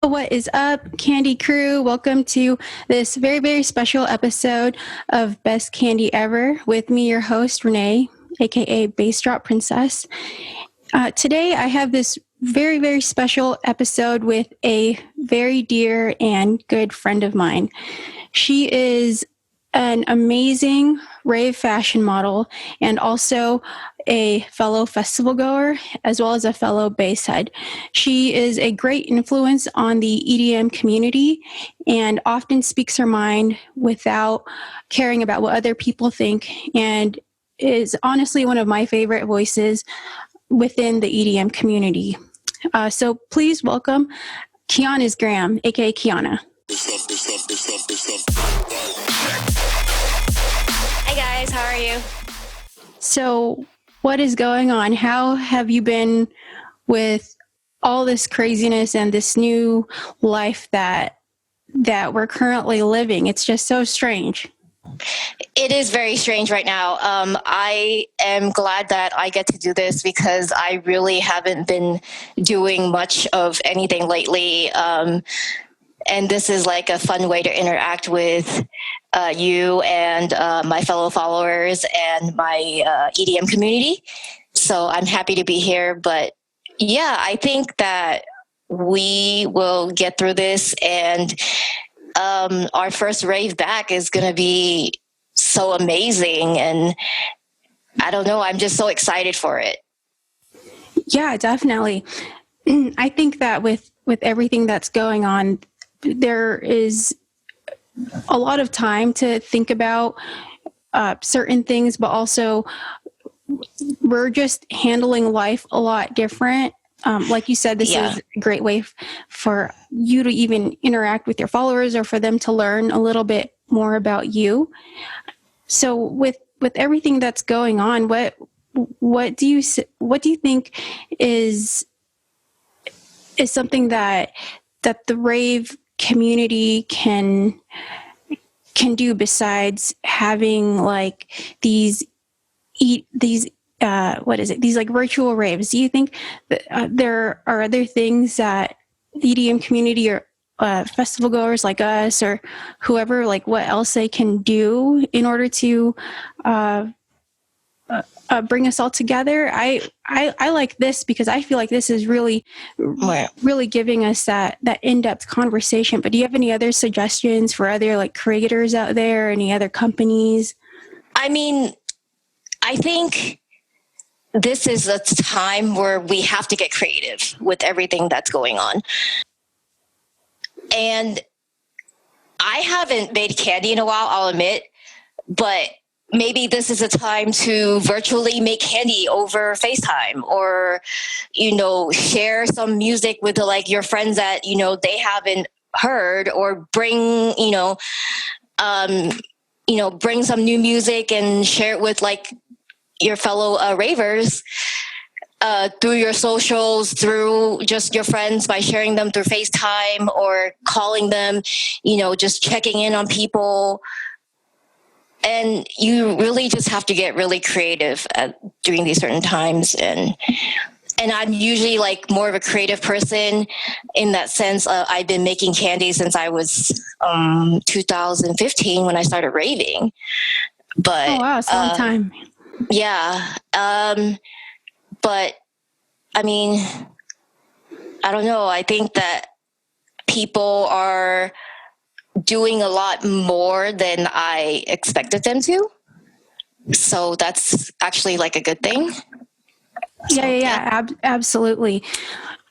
What is up, Kandi crew? Welcome to this very, very special episode of Best Kandi Ever with me, your host, Renee, aka Bassdropprincess. Today, I have this very, very special episode with a very dear and good friend of mine. She is an amazing rave fashion model and also a fellow festival goer as well as a fellow basshead. She is a great influence on the EDM community and often speaks her mind without caring about what other people think, and is honestly one of my favorite voices within the EDM community. So please welcome Kianas.gram, aka Kiana. Hi guys, how are you? So, what is going on? How have you been with all this craziness and this new life that we're currently living? It's just so strange. It is very strange right now. I am glad that I get to do this because I really haven't been doing much of anything lately. And this is like a fun way to interact with you and my fellow followers and my EDM community. So I'm happy to be here. But yeah, I think that we will get through this, and our first rave back is going to be so amazing. And I don't know, I'm just so excited for it. Yeah, definitely. I think that with everything that's going on, there is a lot of time to think about certain things, but also we're just handling life a lot different. Like you said, this is a great way for you to even interact with your followers or for them to learn a little bit more about you. So with everything that's going on, what do you think is something that the rave community can do besides having like these like virtual raves? Do you think that there are other things that the EDM community or festival goers like us or whoever, like what else they can do in order to bring us all together? I like this because I feel like this is really giving us that in-depth conversation. But do you have any other suggestions for other like creators out there, any other companies? I mean, I think this is a time where we have to get creative with everything that's going on. And I haven't made candy in a while, I'll admit, but maybe this is a time to virtually make candy over FaceTime, or, share some music with your friends that, they haven't heard, or bring, bring some new music and share it with your fellow ravers through your socials, through just your friends, by sharing them through FaceTime or calling them, just checking in on people. And you really just have to get really creative during these certain times. And I'm usually more of a creative person in that sense. I've been making candy since I was 2015 when I started raving. But oh wow, it's a long time. Yeah. But I mean, I don't know. I think that people are doing a lot more than I expected them to. So that's actually a good thing. Absolutely.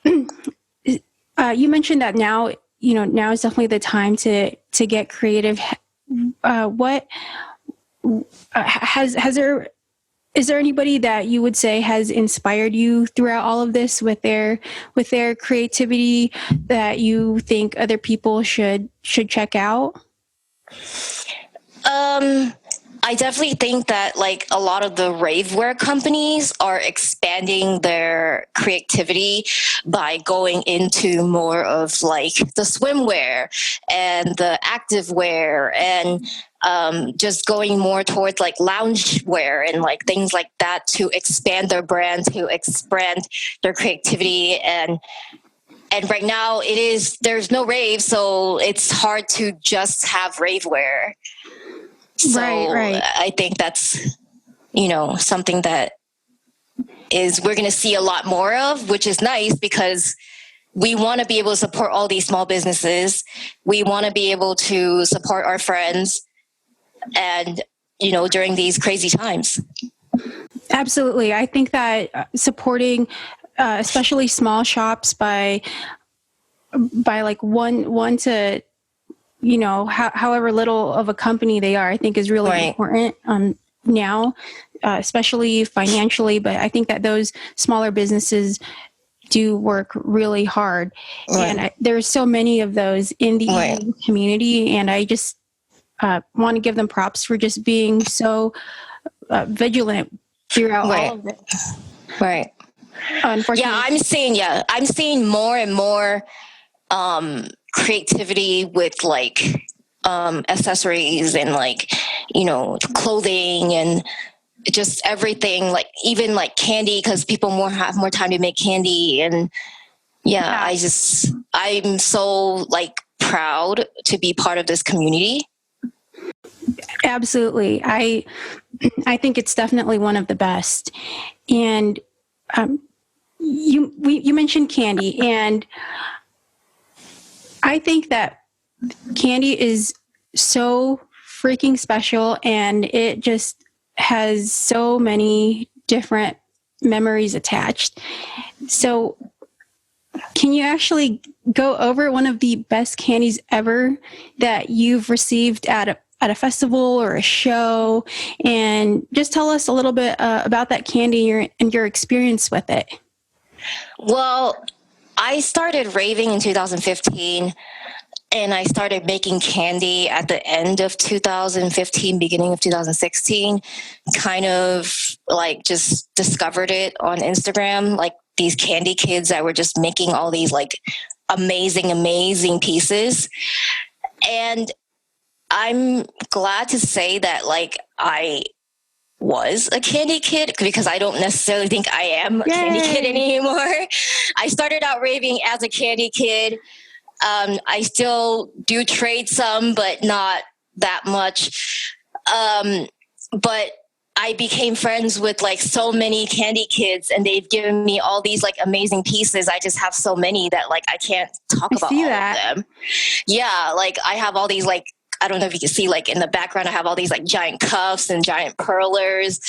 You mentioned that now is definitely the time to get creative. Is there anybody that you would say has inspired you throughout all of this with their creativity that you think other people should check out? I definitely think that a lot of the ravewear companies are expanding their creativity by going into more of the swimwear and the activewear, and just going more towards loungewear and things like that to expand their brand, to expand their creativity. And And right now there's no rave, so it's hard to just have rave wear. So Right. I think that's, something that we're going to see a lot more of, which is nice because we want to be able to support all these small businesses. We want to be able to support our friends and, during these crazy times. Absolutely. I think that supporting especially small shops by like one to, however little of a company they are, I think is really important now, especially financially. But I think that those smaller businesses do work really hard. And there's so many of those in the community. And I just want to give them props for just being so vigilant throughout all of it. Right. Unfortunately. I'm seeing more and more creativity with like accessories and like, clothing and just everything, like even like candy, because people have more time to make candy. And I'm so like proud to be part of this community. Absolutely. I think it's definitely one of the best. And you mentioned candy, and I think that candy is so freaking special, and it just has so many different memories attached. So can you actually go over one of the best candies ever that you've received at a festival or a show, and just tell us a little bit about that candy and your experience with it? Well, I started raving in 2015, and I started making candy at the end of 2015, beginning of 2016, kind of like just discovered it on Instagram, like these candy kids that were just making all these like amazing pieces. And I'm glad to say that like I was a candy kid, because I don't necessarily think I am a candy kid anymore. I started out raving as a candy kid. I still do trade some, but not that much. But I became friends with like so many candy kids, and they've given me all these like amazing pieces. I just have so many that like I can't talk about all of them. Yeah, like I have all these like, I don't know if you can see like in the background, I have all these like giant cuffs and giant perlers.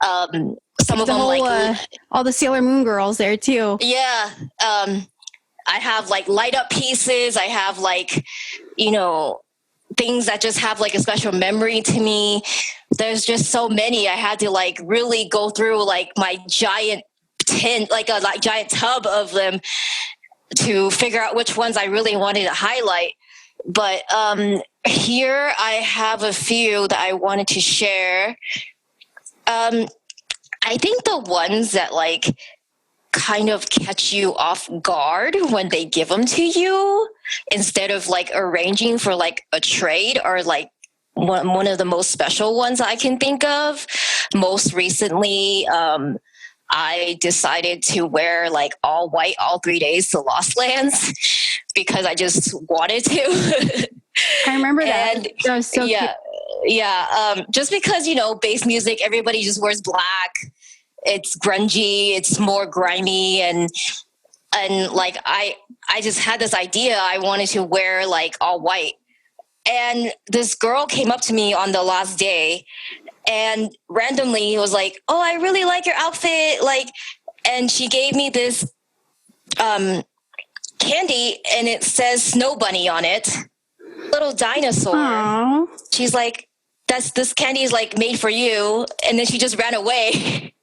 Some of them like all the Sailor Moon girls there too. Yeah. I have like light up pieces. I have like, things that just have like a special memory to me. There's just so many. I had to like really go through like my giant tin, like a giant tub of them to figure out which ones I really wanted to highlight. But here I have a few that I wanted to share. I think the ones that like kind of catch you off guard when they give them to you, instead of like arranging for like a trade, or like one of the most special ones I can think of. Most recently, I decided to wear like all white all 3 days to Lost Lands because I just wanted to. I remember that. That was so cute. Yeah. Just because, bass music, everybody just wears black. It's grungy, it's more grimy, and like I just had this idea. I wanted to wear like all white. And this girl came up to me on the last day and randomly was like, "Oh, I really like your outfit." Like, and she gave me this candy, and it says Snow Bunny on it. Little dinosaur. Aww. She's like, this candy is like made for you. And then she just ran away.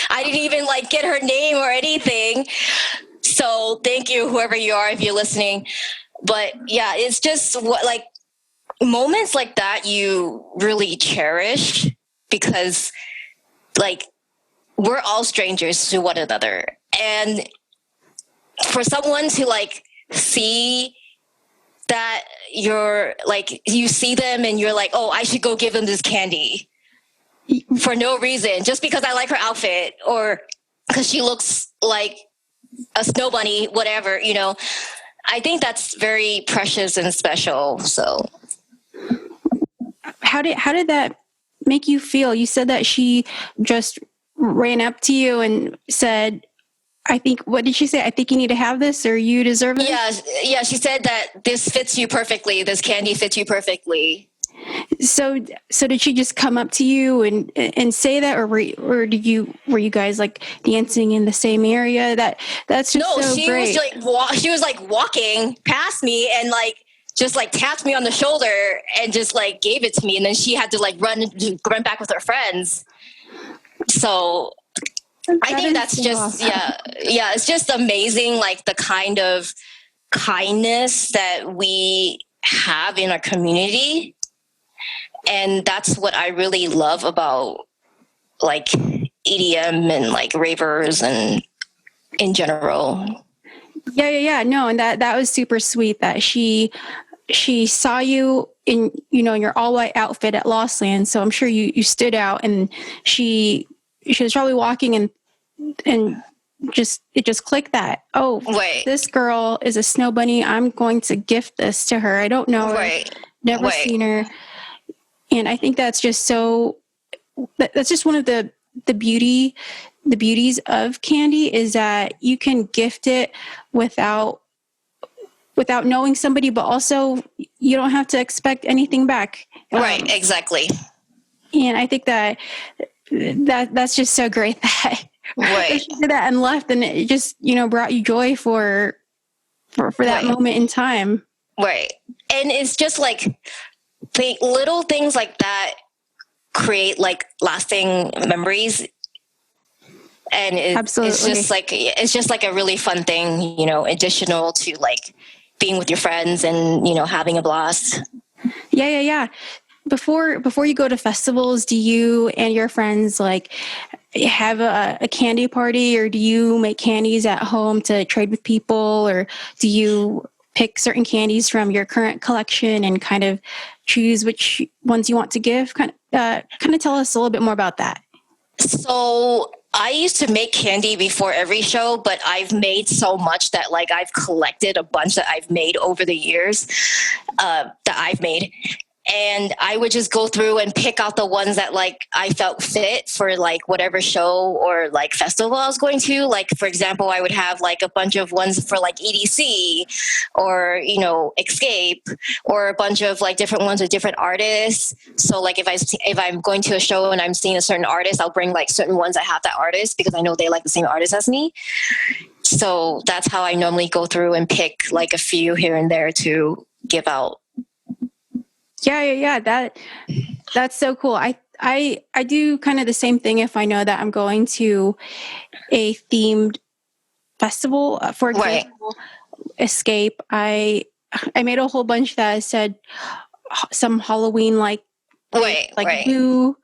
I didn't even like get her name or anything. So thank you, whoever you are, if you're listening. But yeah, it's just what like moments like that you really cherish, because like we're all strangers to one another. And for someone to like see that you're like, you see them and you're like, oh, I should go give them this candy for no reason, just because I like her outfit or because she looks like a snow bunny, whatever, I think that's very precious and special. So How did that make you feel? You said that she just ran up to you and said, I think, what did she say? I think you need to have this, or you deserve this? Yeah. She said that this fits you perfectly. This candy fits you perfectly. So did she just come up to you and say that, or were you guys like dancing in the same area? That's just so great. She was like walking past me and like just like tapped me on the shoulder and just like gave it to me, and then she had to like run back with her friends. So I think that's just awesome. Yeah, it's just amazing, like the kind of kindness that we have in our community. And that's what I really love about like EDM and like ravers and in general. Yeah. No, and that was super sweet that she saw you in, your all white outfit at Lost Land. So I'm sure you stood out, and she was probably walking and it just clicked that, oh, right, this girl is a snow bunny. I'm going to gift this to her. I don't know her, never seen her. And I think that's just that's just one of the beauties of candy, is that you can gift it without knowing somebody, but also you don't have to expect anything back. Right, exactly. And I think that's just so great that she did that and left, and it just, brought you joy for that moment in time. Right. And it's just like the little things like that create like lasting memories. And it's just like a really fun thing, additional to like being with your friends and, having a blast. Yeah. Before you go to festivals, do you and your friends like have a candy party, or do you make candies at home to trade with people, or do you pick certain candies from your current collection and kind of choose which ones you want to give? Kind of tell us a little bit more about that. So I used to make candy before every show, but I've made so much that like I've collected a bunch that I've made over the years and I would just go through and pick out the ones that like I felt fit for like whatever show or like festival I was going to. Like, for example, I would have like a bunch of ones for like EDC or, Escape, or a bunch of like different ones with different artists. So like if I'm going to a show and I'm seeing a certain artist, I'll bring like certain ones that have that artist because I know they like the same artist as me. So that's how I normally go through and pick like a few here and there to give out. Yeah. That's so cool. I do kind of the same thing if I know that I'm going to a themed festival. For example, Escape. I made a whole bunch that said some Halloween like boo,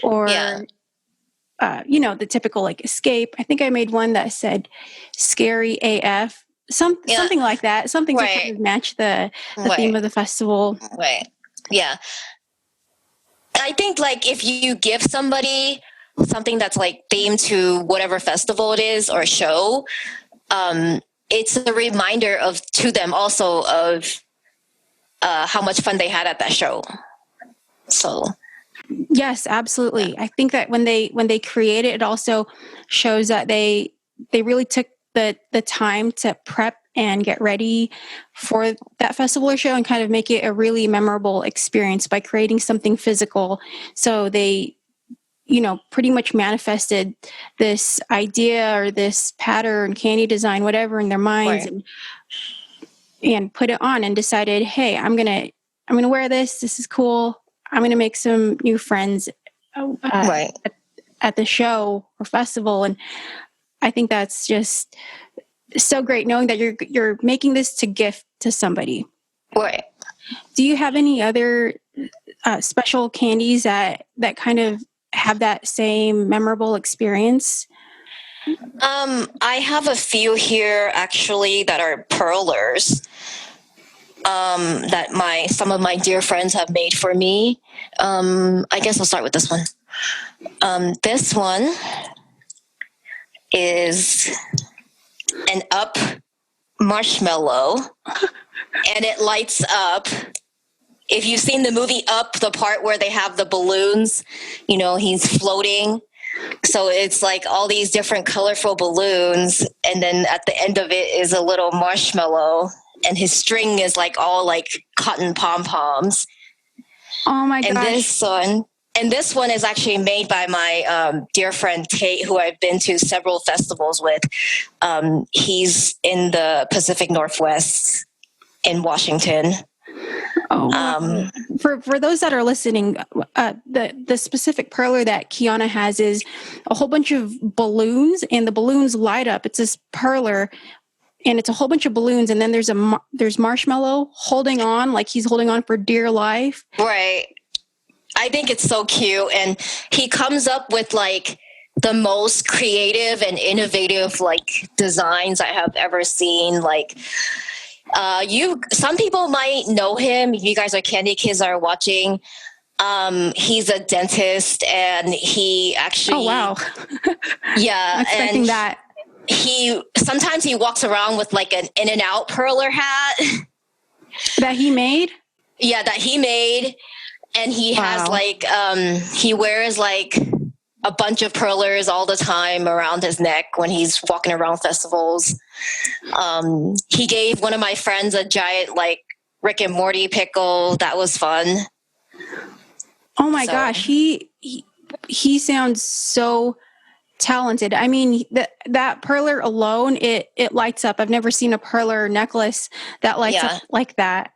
or the typical like Escape. I think I made one that said Scary AF. Something like that. Something to kind of match the theme of the festival. Right. Yeah. I think like if you give somebody something that's like themed to whatever festival it is or show, it's a reminder to them also of how much fun they had at that show. So yes, absolutely. I think that when they create it, it also shows that they really took the time to prep and get ready for that festival or show and kind of make it a really memorable experience by creating something physical. So they, pretty much manifested this idea or this pattern, candy design, whatever, in their minds, and put it on and decided, hey, I'm gonna wear this. This is cool. I'm gonna make some new friends at the show or festival. And I think that's just so great, knowing that you're making this to gift to somebody. Right. Do you have any other special candies that kind of have that same memorable experience? I have a few here actually that are Perlers that some of my dear friends have made for me. I guess I'll start with this one. This one is an up marshmallow, and it lights up. If you've seen the movie Up, the part where they have the balloons, he's floating. So it's like all these different colorful balloons, and then at the end of it is a little marshmallow, and his string is like all like cotton pom-poms. Oh my gosh. And this one is actually made by my dear friend Tate, who I've been to several festivals with. He's in the Pacific Northwest in Washington. Oh, wow. For those that are listening, the specific perler that Kiana has is a whole bunch of balloons, and the balloons light up. It's this perler, and it's a whole bunch of balloons, and then there's Marshmallow holding on, like he's holding on for dear life. Right. I think it's so cute, and he comes up with like the most creative and innovative like designs I have ever seen. Like, some people might know him. If you guys are Kandi kids are watching, he's a dentist, and he actually. Oh wow! Yeah, I'm expecting that. Sometimes he walks around with like an In-N-Out Perler hat that he made. Yeah, that he made, and he has like he wears like a bunch of perlers all the time around his neck when he's walking around festivals. He gave one of my friends a giant like Rick and Morty pickle. That was fun. Oh my gosh, he sounds so talented. I mean, that perler alone, it lights up. I've never seen a perler necklace that lights up like that.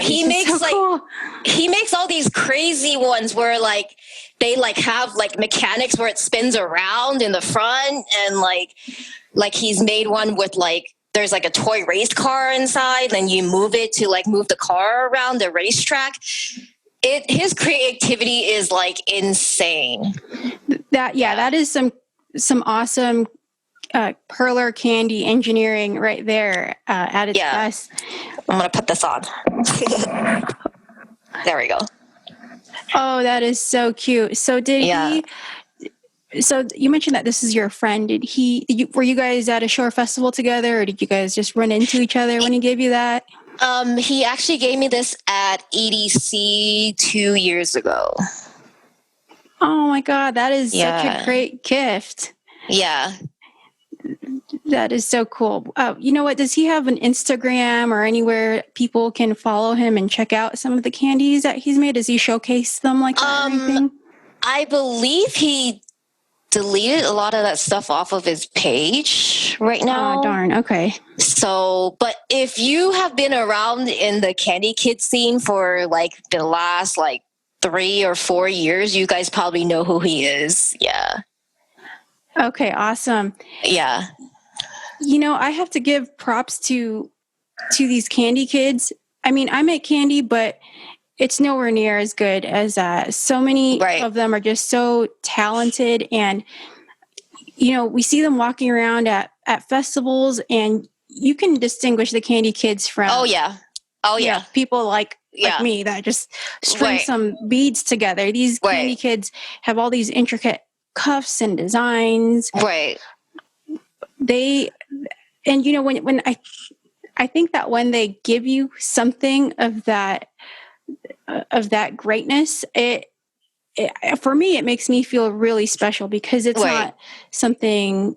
He makes so cool. He makes all these crazy ones where like they like have like mechanics where it spins around in the front, and like he's made one with like there's like a toy race car inside, and you move it to like move the car around the racetrack. His creativity is like insane. That is some awesome perler candy engineering right there at its best. I'm gonna put this on. There we go. Oh, that is so cute. So so you mentioned that this is your friend. Were you guys at a shore festival together, or did you guys just run into each other when he gave you that? He actually gave me this at EDC 2 years ago. Oh my God, that is such a great gift. Yeah. That is so cool. You know what? Does he have an Instagram or anywhere people can follow him and check out some of the candies that he's made? Does he showcase them like that or anything? I believe he deleted a lot of that stuff off of his page right now. Oh, darn. Okay. So, but if you have been around in the Kandi Kid scene for like the last like 3 or 4 years, you guys probably know who he is. Yeah. Okay, awesome. Yeah. I have to give props to these Kandi kids. I mean, I make candy, but it's nowhere near as good as so many of them are just so talented. And, we see them walking around at festivals, and you can distinguish the Kandi kids from people like me that just string some beads together. These Kandi kids have all these intricate cuffs and designs. Right. When I think that when they give you something of that greatness, it for me, it makes me feel really special because it's not something,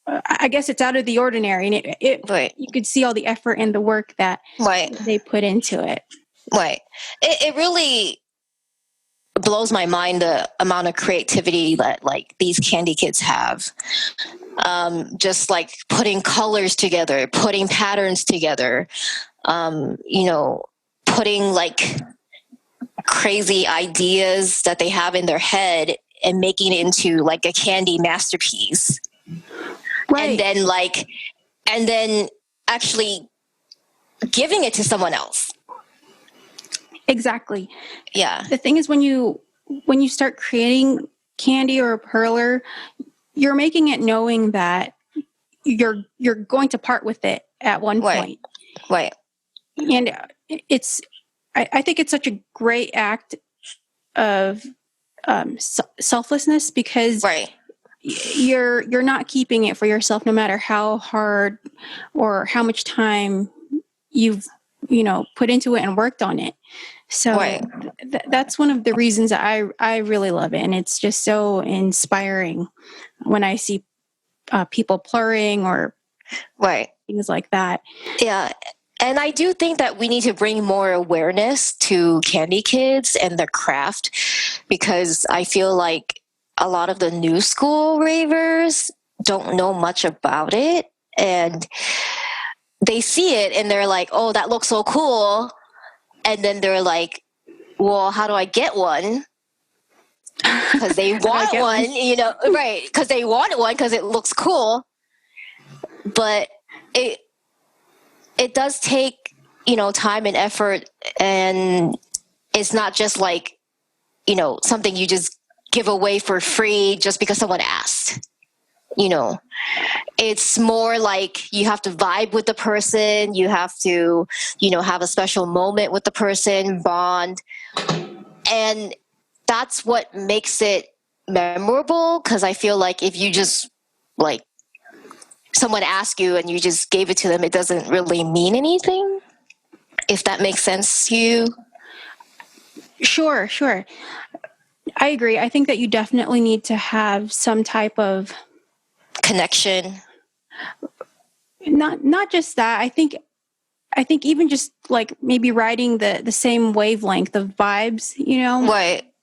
I guess it's out of the ordinary, and you could see all the effort and the work that they put into it. Right. It really blows my mind the amount of creativity that like these Kandi kids have. Just like putting colors together, putting patterns together, putting like crazy ideas that they have in their head and making it into like a candy masterpiece. Right. And then actually giving it to someone else. Exactly. Yeah. The thing is, when you start creating candy or a perler, you're making it knowing that you're going to part with it at one point. Right. And I think it's such a great act of selflessness because you're not keeping it for yourself, no matter how hard or how much time you've put into it and worked on it. So Right. That's one of the reasons I really love it, and it's just so inspiring when I see people plurring or Right. things like that. Yeah. And I do think that we need to bring more awareness to candy kids and their craft, because I feel like a lot of the new school ravers don't know much about it, and they see it and they're like, oh, that looks so cool. And then they're like, well, how do I get one? Because they want one, right? Because they want one because it looks cool. But it does take, time and effort, and it's not just like, something you just give away for free just because someone asked. It's more like you have to vibe with the person, you have to, have a special moment with the person, bond. And that's what makes it memorable, because I feel like if you just, like, someone asked you and you just gave it to them, it doesn't really mean anything, if that makes sense to you. Sure. I agree. I think that you definitely need to have some type of connection. Not just that. I think even just like maybe riding the same wavelength of vibes,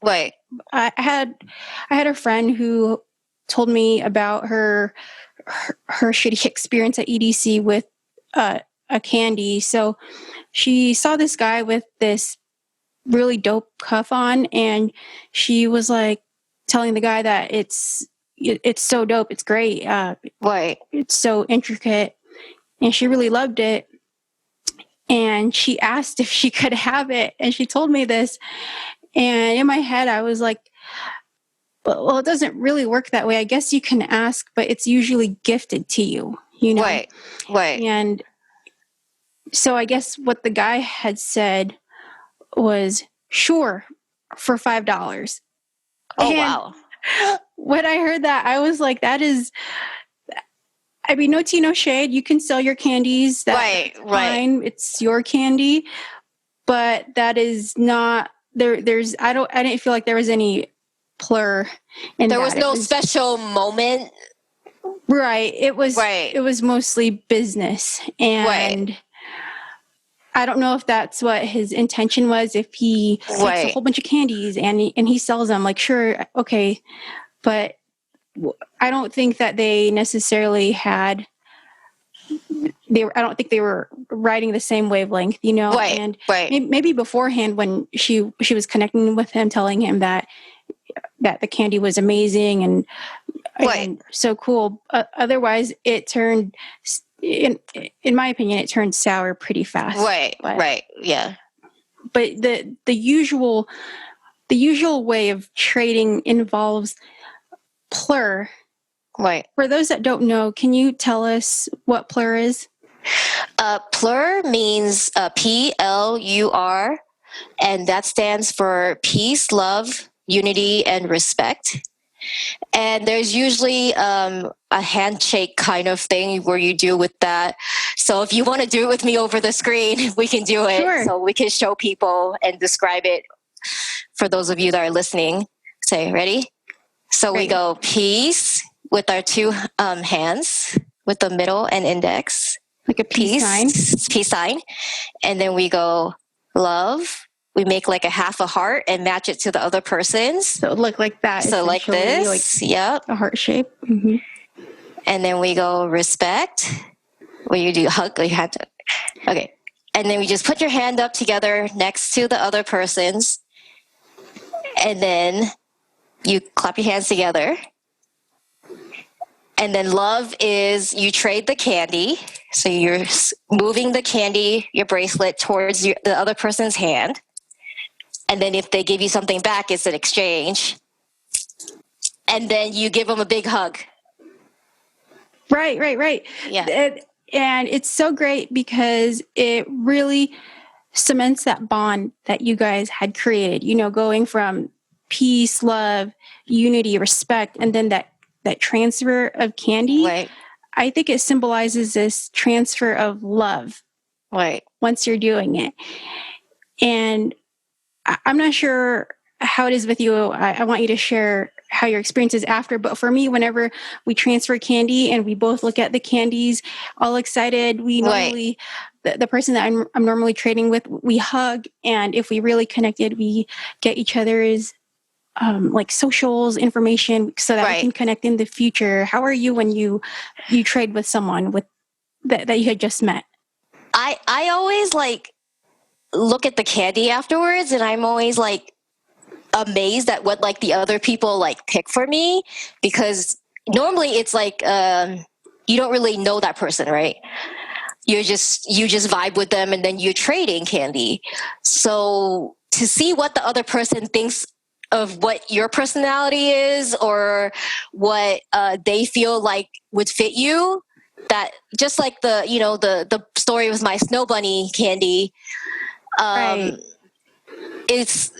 Right. I had a friend who told me about her shitty experience at EDC with a candy. So she saw this guy with this really dope cuff on, and she was like telling the guy that it's so dope, it's great, Right. it's so intricate, and she really loved it. And she asked if she could have it, and she told me this, and in my head I was like, well, it doesn't really work that way. I guess you can ask, but it's usually gifted to you, Right. And so I guess what the guy had said was, sure, for $5. Oh, and wow. When I heard that, I was like, that is, I mean, no tea, no shade. You can sell your candies. That's fine. It's your candy. But that is not, there's, I didn't feel like there was any PLUR in that. There was no special moment. Right. It was mostly business. And I don't know if that's what his intention was, if he takes a whole bunch of candies and he sells them, like, sure, okay. But I don't think that they necessarily had, I don't think they were riding the same wavelength, and maybe beforehand when she was connecting with him, telling him that the candy was amazing and so cool. Otherwise it turned, in my opinion, it turned sour pretty fast. Yeah. But the usual way of trading involves PLUR. Right. For those that don't know, can you tell us what PLUR is? PLUR means PLUR, and that stands for peace, love, unity, and respect. And there's usually a handshake kind of thing where you do with that. So if you want to do it with me over the screen, we can do it. Sure. So we can show people and describe it for those of you that are listening. Say, ready? So we go peace with our two hands, with the middle and index. Like a peace sign. And then we go love. We make like a half a heart and match it to the other person's. So it would look like that. So like this. Like, yep. A heart shape. Mm-hmm. And then we go respect. Where you do hug. You have to. Okay. And then we just put your hand up together next to the other person's. And then you clap your hands together. And then love is you trade the candy. So you're moving the candy, your bracelet, towards the other person's hand. And then if they give you something back, it's an exchange. And then you give them a big hug. Right. Yeah. And it's so great because it really cements that bond that you guys had created, going from peace, love, unity, respect, and then that that transfer of candy, Right. I think it symbolizes this transfer of love. Right. Once you're doing it. And I'm not sure how it is with you. I want you to share how your experience is after. But for me, whenever we transfer candy and we both look at the candies all excited, we normally, the person that I'm normally trading with, we hug. And if we really connected, we get each other's like socials information so that we can connect in the future. How are you when you trade with someone with that you had just met? I always like look at the candy afterwards, and I'm always like amazed at what like the other people like pick for me, because normally it's like you don't really know that person, right? You just vibe with them, and then you're trading candy. So to see what the other person thinks of what your personality is, or what they feel like would fit you, that just like the the story with my snow bunny candy, Right. it's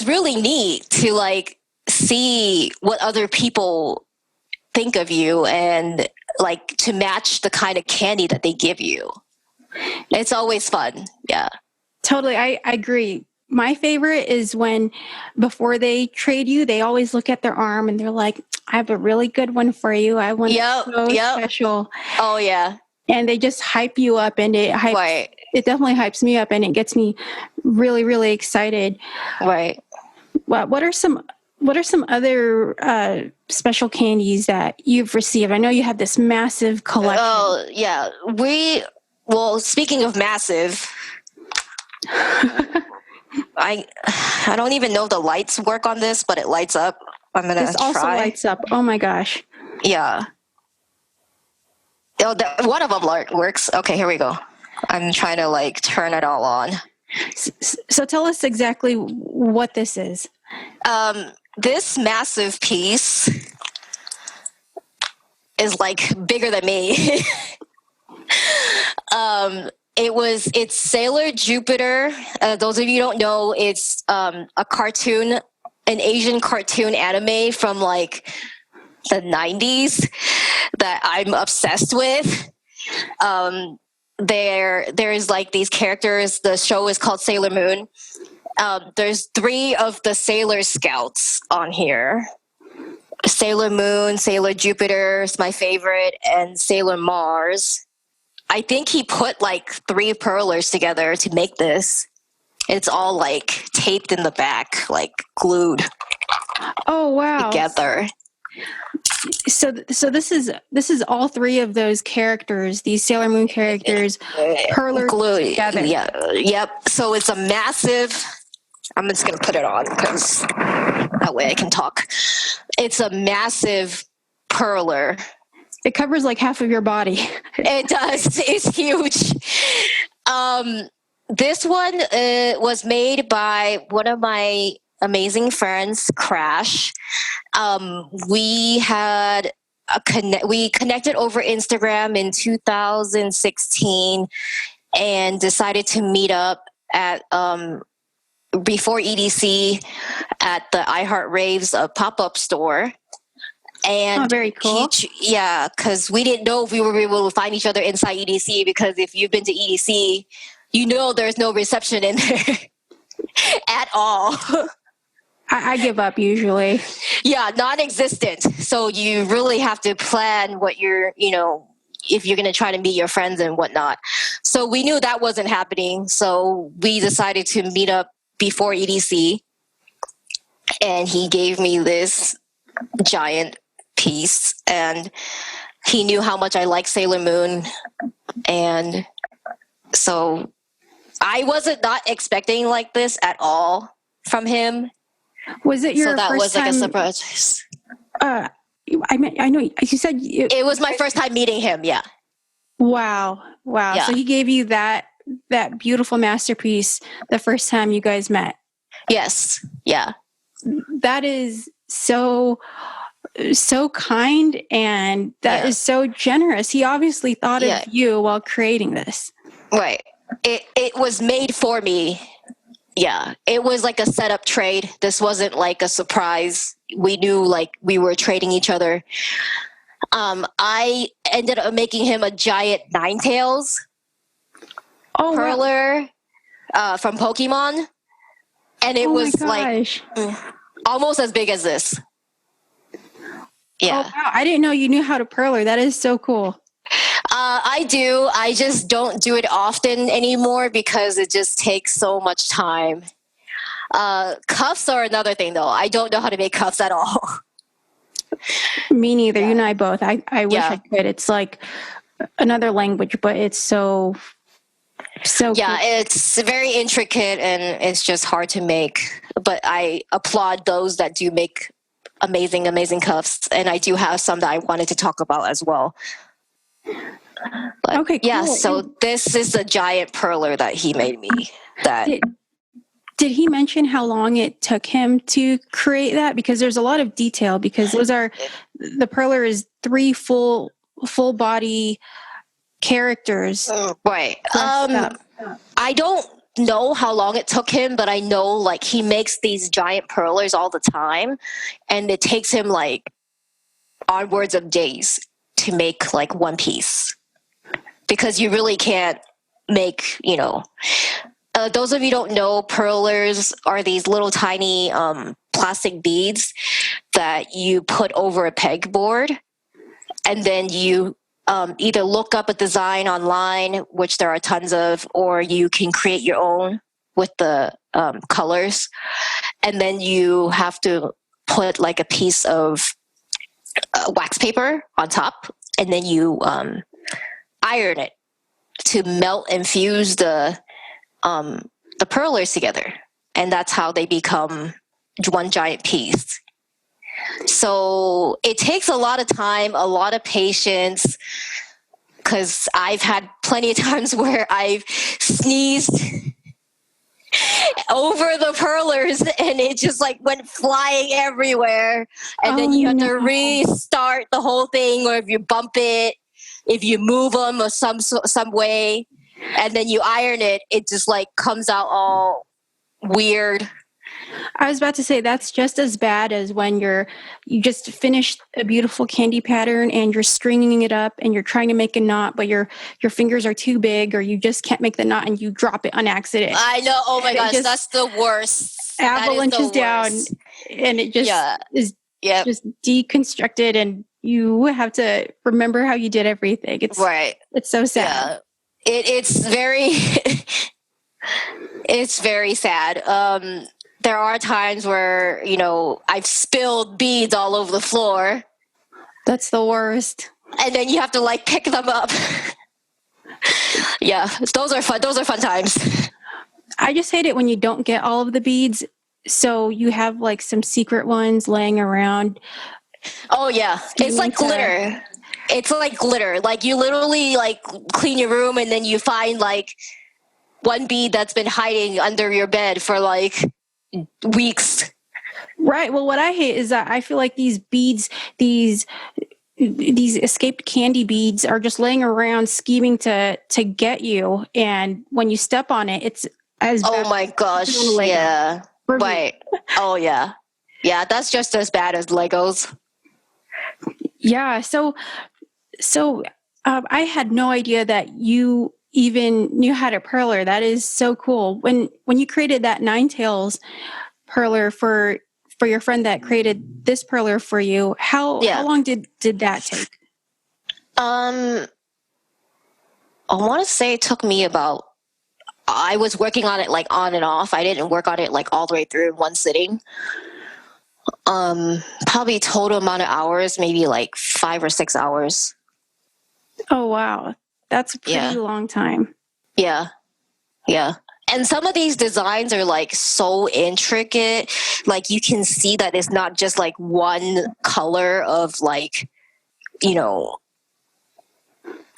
really neat to like see what other people think of you, and like to match the kind of candy that they give you. It's always fun. Yeah. Totally. I agree. My favorite is when before they trade you, they always look at their arm and they're like, I have a really good one for you. I want it so special. Oh yeah. And they just hype you up, and it definitely hypes me up, and it gets me really, really excited. Right. What are some other special candies that you've received? I know you have this massive collection. Oh yeah. Well, speaking of massive, I don't even know if the lights work on this, but it lights up. I'm gonna This also lights up. Oh my gosh. Yeah. Oh, one of them works. Okay, here we go. I'm trying to like turn it all on. So tell us exactly what this is. This massive piece is like bigger than me. It's Sailor Jupiter. Those of you who don't know, it's a cartoon, an Asian cartoon anime from like the 90s that I'm obsessed with. There's like these characters. The show is called Sailor Moon. There's 3 of the Sailor Scouts on here. Sailor Moon, Sailor Jupiter is my favorite, and Sailor Mars. I think he put like 3 Perlers together to make this. It's all like taped in the back, like glued. Oh wow! Together. So this is all 3 of those characters, these Sailor Moon characters, Perler glued together. Yeah. Yep. So it's a massive. I'm just gonna put it on because that way I can talk. It's a massive Perler. It covers like half of your body. It does. It's huge. This one was made by one of my amazing friends, Crash. We had we connected over Instagram in 2016 and decided to meet up at before EDC at the iHeart Raves pop-up store. And very cool. Because we didn't know if we were able to find each other inside EDC, because if you've been to EDC, you know there's no reception in there at all. I give up usually. Yeah, non-existent. So you really have to plan what you're, if you're going to try to meet your friends and whatnot. So we knew that wasn't happening. So we decided to meet up before EDC. And he gave me this giant piece, and he knew how much I like Sailor Moon, and so I wasn't not expecting like this at all from him. Was it your so that first was time, like a surprise? I know you said it was my first time meeting him. Yeah. Wow. Yeah. So he gave you that beautiful masterpiece the first time you guys met. Yes. Yeah. That is so kind, and that is so generous. He obviously thought of you while creating this. Right. It was made for me Yeah, it was like a setup trade. This wasn't like a surprise. We knew like we were trading each other. I ended up making him a giant Ninetales Oh, wow. Perler from Pokemon, and it Oh my was like gosh. almost as big as this. Yeah. Oh, wow. I didn't know you knew how to Perler. That is so cool. I do. I just don't do it often anymore because it just takes so much time. Cuffs are another thing, though. I don't know how to make cuffs at all. Me neither. You and I both. I wish Yeah. I could. It's like another language, but it's so Yeah, cool. it's very intricate and it's just hard to make. But I applaud those that do make amazing, amazing cuffs. And I do have some that I wanted to talk about as well. But Okay, cool. yeah, so this is the giant perler that he made me. That Did he mention how long it took him to create that? Because there's a lot of detail, because the Perler is 3 full body characters. Right. I don't know how long it took him, but I know like he makes these giant perlers all the time, and it takes him like onwards of days to make like one piece, because you really can't make, those of you don't know, perlers are these little tiny plastic beads that you put over a pegboard, and then you either look up a design online, which there are tons of, or you can create your own with the colors. And then you have to put like a piece of wax paper on top, and then you iron it to melt and fuse the perlers together. And that's how they become one giant piece. So it takes a lot of time, a lot of patience, because I've had plenty of times where I've sneezed over the perlers and it just like went flying everywhere. And then you have to restart the whole thing, or if you bump it, if you move them or some way, and then you iron it, it just like comes out all weird. I was about to say that's just as bad as when you just finished a beautiful candy pattern and you're stringing it up and you're trying to make a knot, but your fingers are too big, or you just can't make the knot and you drop it on accident. I know. Oh my gosh, that's the worst. Avalanches down, and it just is just deconstructed, and you have to remember how you did everything. It's right. It's so sad. Yeah. It's very it's very sad. There are times where, I've spilled beads all over the floor. That's the worst. And then you have to like pick them up. Yeah, those are fun. Those are fun times. I just hate it when you don't get all of the beads, so you have like some secret ones laying around. Oh yeah, it's like glitter. It's like glitter. Like you literally like clean your room and then you find like one bead that's been hiding under your bed for like weeks. Right. Well, what I hate is that I feel like these beads, these escaped candy beads, are just laying around scheming to get you, and when you step on it, it's as oh my gosh, yeah, right. Oh yeah, that's just as bad as Legos. Yeah. So I had no idea that you even knew how to perler. That is so cool. When you created that Ninetales perler for your friend that created this perler for you, how long did that take? I want to say it took me about, I was working on it like on and off. I didn't work on it like all the way through in one sitting. Probably total amount of hours, maybe like 5 or 6 hours. Oh, wow. That's a pretty long time. Yeah. Yeah. And some of these designs are like so intricate. Like you can see that it's not just like one color of like,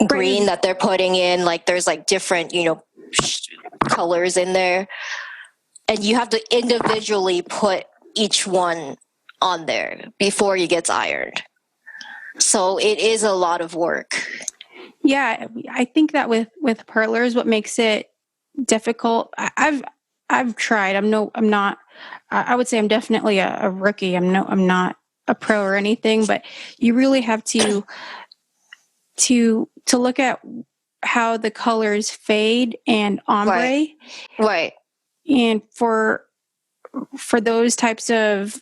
green that they're putting in. Like there's like different, colors in there. And you have to individually put each one on there before it gets ironed. So it is a lot of work. Yeah, I think that with perlers, what makes it difficult, I've I've tried. I'm not. I would say I'm definitely a rookie. I'm not a pro or anything, but you really have to look at how the colors fade and ombre. Right. And for those types of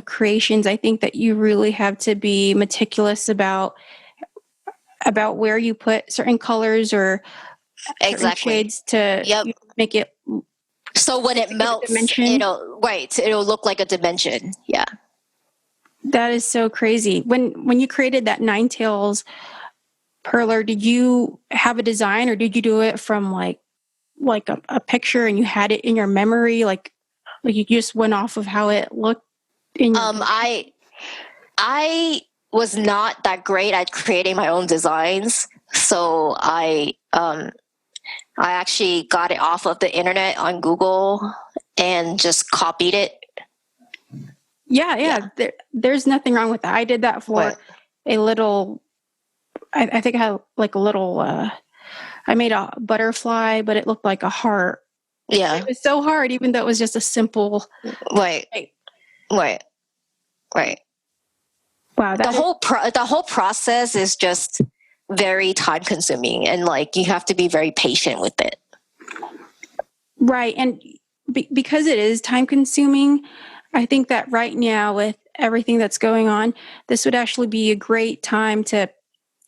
creations, I think that you really have to be meticulous about where you put certain colors or certain shades to make it. So when it melts, it'll look like a dimension. Yeah. That is so crazy. When you created that Nine Tails Perler, did you have a design, or did you do it from like a picture and you had it in your memory, like you just went off of how it looked in your I was not that great at creating my own designs, so I actually got it off of the internet on Google and just copied it. Yeah. There's nothing wrong with that. I did that for a little. I think I had like a little. I made a butterfly, but it looked like a heart. Yeah, it was so hard, even though it was just a simple. Right. Wow, the whole process is just very time consuming, and like you have to be very patient with it. Right, and because it is time consuming, I think that right now with everything that's going on, this would actually be a great time to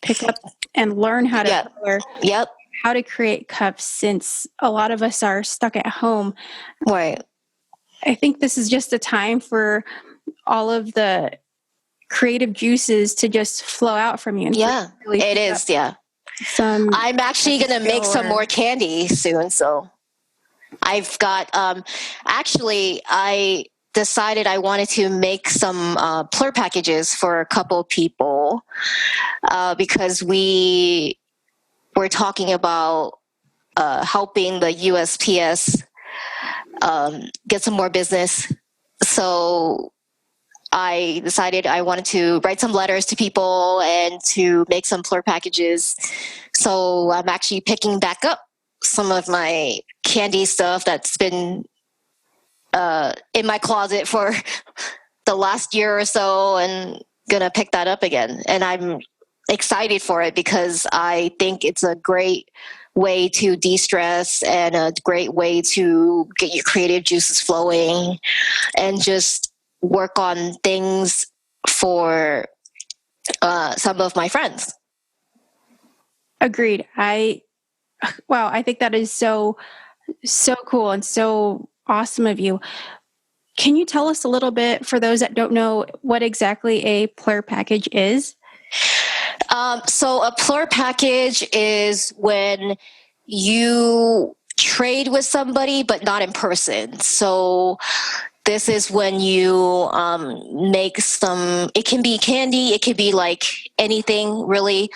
pick up and learn how to color. Yep. How to create cups, since a lot of us are stuck at home. Right. I think this is just a time for all of the creative juices to just flow out from you. And really it is. Yeah. I'm actually going to make some more candy soon. So I've got, actually, I decided I wanted to make some PLUR packages for a couple people because we're talking about helping the USPS get some more business. So I decided I wanted to write some letters to people and to make some PLUR packages. So I'm actually picking back up some of my candy stuff that's been in my closet for the last year or so, and gonna pick that up again. And I'm excited for it because I think it's a great way to de-stress and a great way to get your creative juices flowing and just work on things for some of my friends. Agreed. I think that is so cool and so awesome of you. Can you tell us a little bit, for those that don't know, what exactly a PLUR package is? So a PLUR package is when you trade with somebody, but not in person. So this is when you make some, it can be candy, it could be like anything really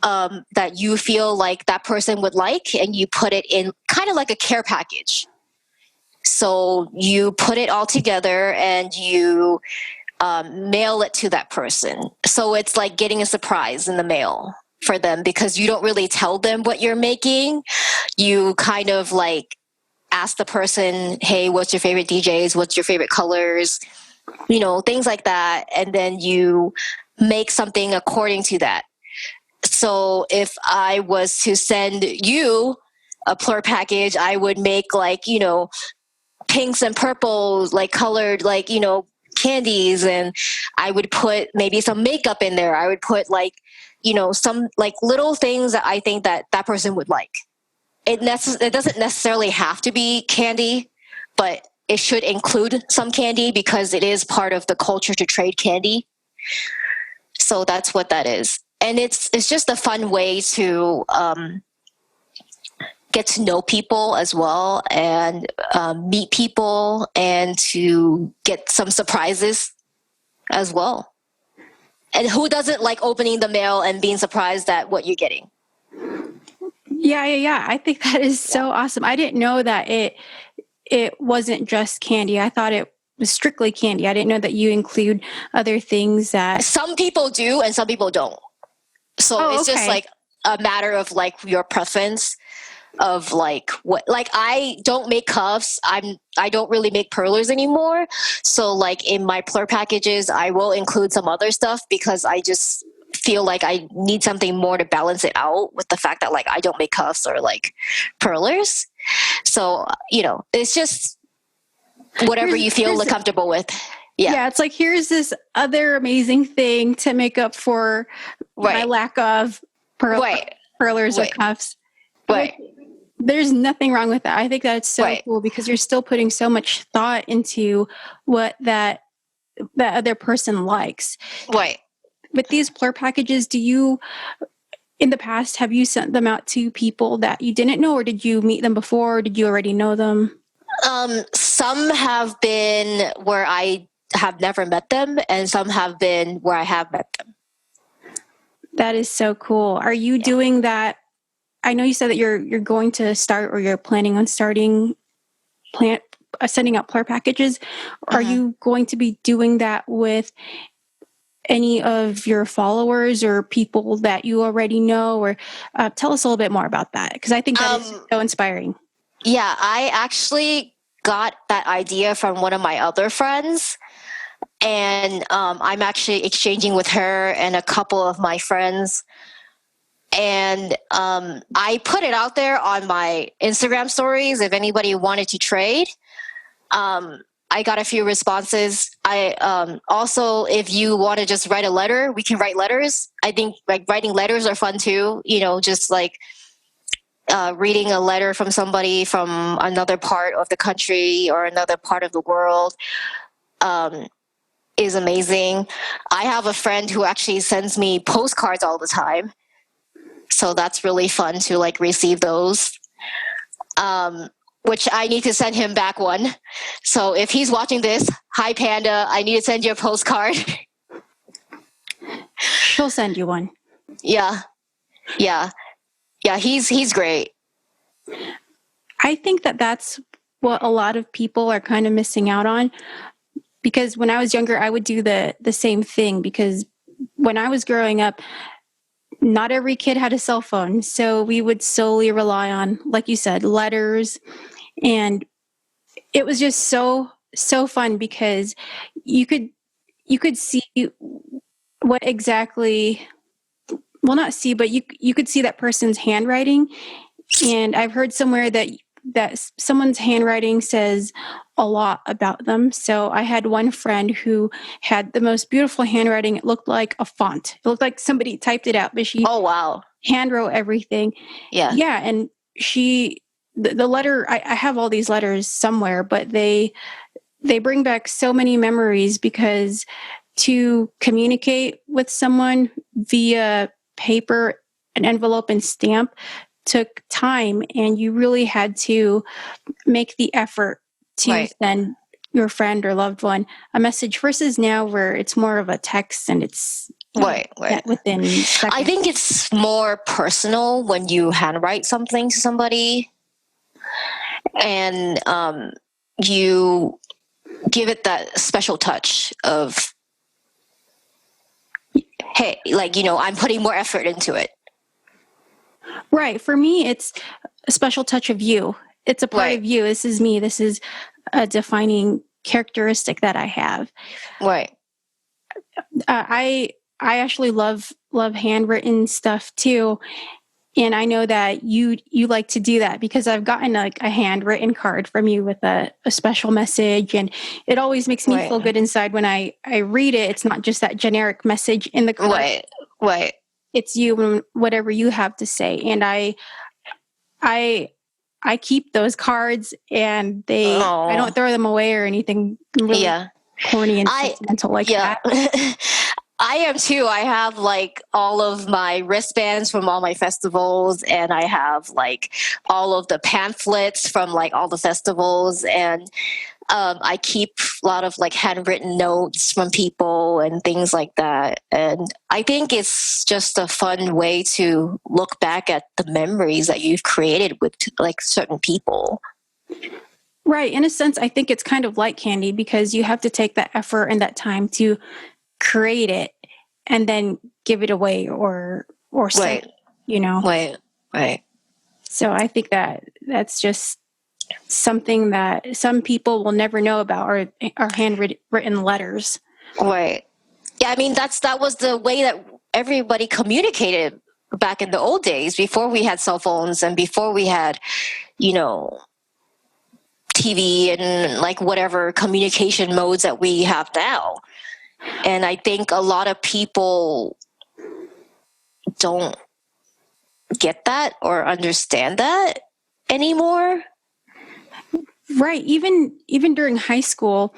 that you feel like that person would like, and you put it in kind of like a care package. So you put it all together and you mail it to that person. So it's like getting a surprise in the mail for them, because you don't really tell them what you're making. You kind of like ask the person, hey, what's your favorite DJs? What's your favorite colors? You know, things like that. And then you make something according to that. So if I was to send you a PLUR package, I would make like, you know, pinks and purples, like colored, like, you know, candies. And I would put maybe some makeup in there. I would put like, you know, some like little things that I think that that person would like. It doesn't necessarily have to be candy, but it should include some candy because it is part of the culture to trade candy. So that's what that is. And it's just a fun way to get to know people as well, and meet people, and to get some surprises as well. And who doesn't like opening the mail and being surprised at what you're getting? Yeah. I think that is so awesome. I didn't know that it wasn't just candy. I thought it was strictly candy. I didn't know that you include other things that... Some people do and some people don't. So it's just like a matter of like your preference. of like what, like I don't make cuffs. I don't really make perlers anymore. So like in my PLUR packages, I will include some other stuff because I just feel like I need something more to balance it out with the fact that like I don't make cuffs or like perlers. So, you know, it's just whatever you feel comfortable with. Yeah, it's like, here's this other amazing thing to make up for my lack of perlers or cuffs. Right. There's nothing wrong with that. I think that's so cool because you're still putting so much thought into what that other person likes. Right. With these PLUR packages, do you, in the past, have you sent them out to people that you didn't know, or did you meet them before, or did you already know them? Some have been where I have never met them, and some have been where I have met them. That is so cool. Are you doing that? I know you said that you're going to start, or you're planning on starting sending out PLUR packages. Are you going to be doing that with any of your followers or people that you already know? Or tell us a little bit more about that, because I think that is so inspiring. Yeah, I actually got that idea from one of my other friends, and I'm actually exchanging with her and a couple of my friends. And I put it out there on my Instagram stories if anybody wanted to trade. I got a few responses. I also, if you want to just write a letter, we can write letters. I think like writing letters are fun too. You know, just like reading a letter from somebody from another part of the country or another part of the world is amazing. I have a friend who actually sends me postcards all the time. So that's really fun to like receive those. Which I need to send him back one. So if he's watching this, hi Panda, I need to send you a postcard. She'll send you one. Yeah. He's great. I think that that's what a lot of people are kind of missing out on, because when I was younger, I would do the same thing, because when I was growing up, not every kid had a cell phone. So we would solely rely on, like you said, letters. And it was just so fun because you could see what exactly, well, not see, but you could see that person's handwriting. And I've heard somewhere that someone's handwriting says a lot about them. So I had one friend who had the most beautiful handwriting. It looked like a font. It looked like somebody typed it out, but she handwrote everything. Yeah. And the letter, I have all these letters somewhere, but they bring back so many memories, because to communicate with someone via paper, an envelope, and stamp took time, and you really had to make the effort to send your friend or loved one a message, versus now where it's more of a text and it's within seconds. I think it's more personal when you handwrite something to somebody, and you give it that special touch of, hey, like, you know, I'm putting more effort into it. Right. For me, it's a special touch of you. It's a part of you. This is me. This is a defining characteristic that I have. Right. I actually love handwritten stuff too. And I know that you like to do that, because I've gotten like a handwritten card from you with a special message, and it always makes me feel good inside when I read it. It's not just that generic message in the card. Right. It's you and whatever you have to say. And I keep those cards, and I don't throw them away or anything really corny and sentimental like that. I am too. I have like all of my wristbands from all my festivals, and I have like all of the pamphlets from like all the festivals, and I keep a lot of like handwritten notes from people and things like that. And I think it's just a fun way to look back at the memories that you've created with like certain people. Right. In a sense, I think it's kind of like candy, because you have to take that effort and that time to create it and then give it away or sell it, you know? Right. So I think that that's just something that some people will never know about, or handwritten letters. Right. Yeah, I mean, that was the way that everybody communicated back in the old days, before we had cell phones and before we had, you know, TV and like whatever communication modes that we have now. And I think a lot of people don't get that or understand that anymore. Right. Even during high school,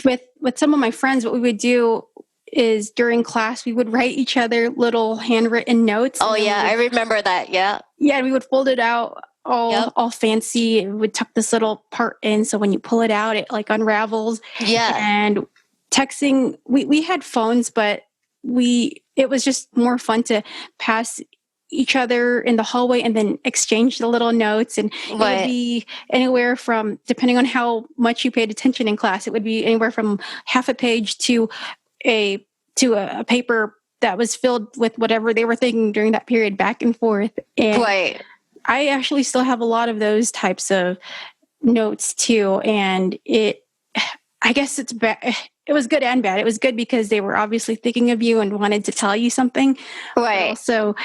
with some of my friends, what we would do is during class we would write each other little handwritten notes. Oh yeah, I remember that. Yeah. Yeah, and we would fold it out Yep. all fancy. It would tuck this little part in, so when you pull it out, it like unravels. Yeah. And texting, we had phones, but it was just more fun to pass each other in the hallway and then exchange the little notes. And it would be anywhere from, depending on how much you paid attention in class, it would be anywhere from half a page to a paper that was filled with whatever they were thinking during that period, back and forth. And I actually still have a lot of those types of notes too. And I guess it's bad. It was good and bad. It was good because they were obviously thinking of you and wanted to tell you something. Right. Also,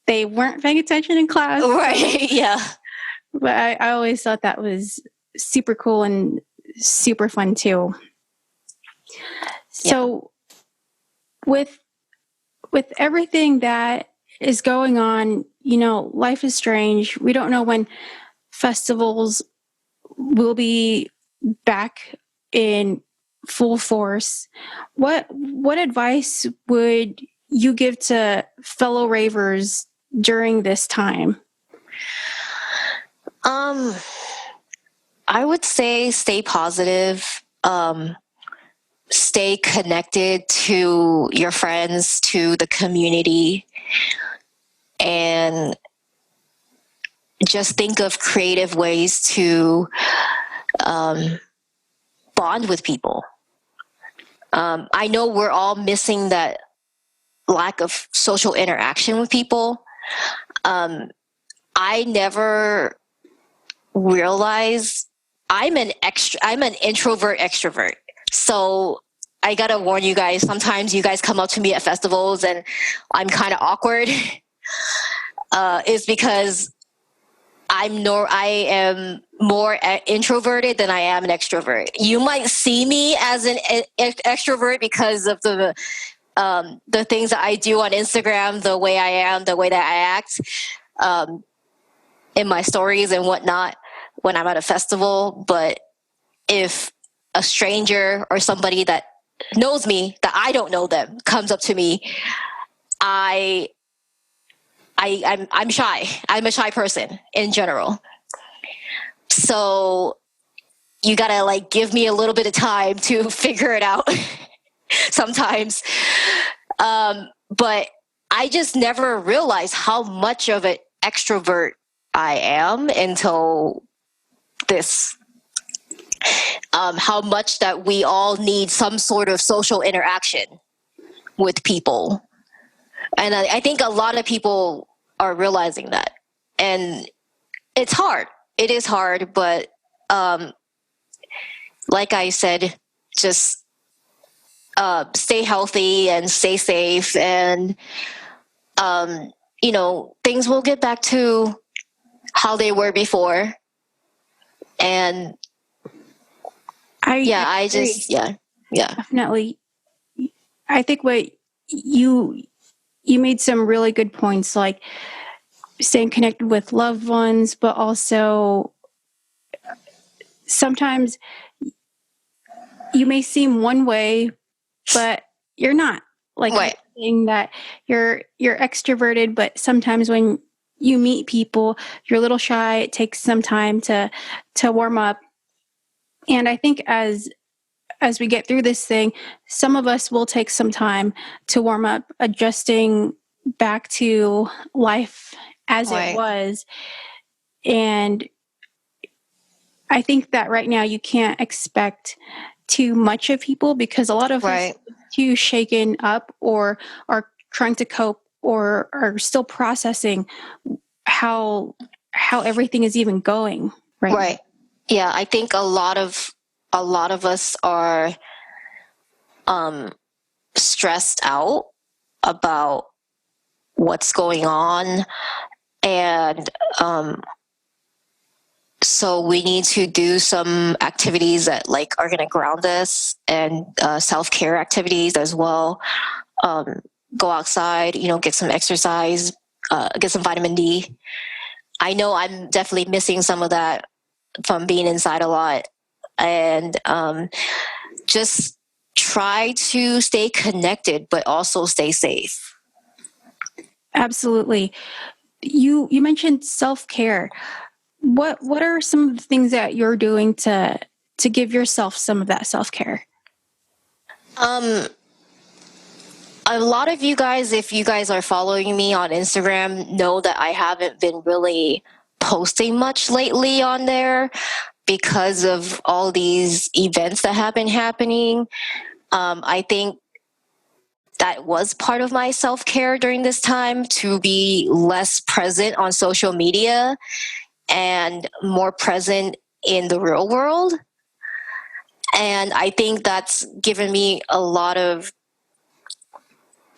they weren't paying attention in class. Right. So, yeah. But I always thought that was super cool and super fun too. So with everything that is going on, you know, life is strange. We don't know when festivals will be back in full force. What advice would you give to fellow ravers during this time? I would say stay positive. Stay connected to your friends, to the community, and just think of creative ways to bond with people. I know we're all missing that lack of social interaction with people. I never realized I'm an introvert extrovert. So I gotta warn you guys, sometimes you guys come up to me at festivals and I'm kind of awkward. Is because I am more introverted than I am an extrovert. You might see me as an extrovert because of the things that I do on Instagram, the way I am, the way that I act in my stories and whatnot when I'm at a festival. But if a stranger or somebody that knows me, that I don't know them, comes up to me, I'm shy. I'm a shy person in general. So you gotta like give me a little bit of time to figure it out sometimes. But I just never realized how much of an extrovert I am until this. How much that we all need some sort of social interaction with people. And I think a lot of people are realizing that. And it's hard. It is hard, but like I said, just stay healthy and stay safe, and you know, things will get back to how they were before. And I definitely. I think what you made some really good points, like staying connected with loved ones, but also sometimes you may seem one way, but you're not. Like saying that you're extroverted, but sometimes when you meet people, you're a little shy. It takes some time to warm up. And I think as we get through this thing, some of us will take some time to warm up, adjusting back to life as it was. And I think that right now you can't expect too much of people, because a lot of us are too shaken up or are trying to cope or are still processing how everything is even going right now. Yeah, I think a lot of us are stressed out about what's going on, and so we need to do some activities that like are going to ground us, and self-care activities as well. Go outside, get some exercise, get some vitamin D. I know I'm definitely missing some of that from being inside a lot, and just try to stay connected but also stay safe. Absolutely. You mentioned self-care. What are some of the things that you're doing to give yourself some of that self-care? A lot of you guys, if you guys are following me on Instagram, know that I haven't been really posting much lately on there because of all these events that have been happening. I think that was part of my self-care during this time, to be less present on social media and more present in the real world. And I think that's given me a lot of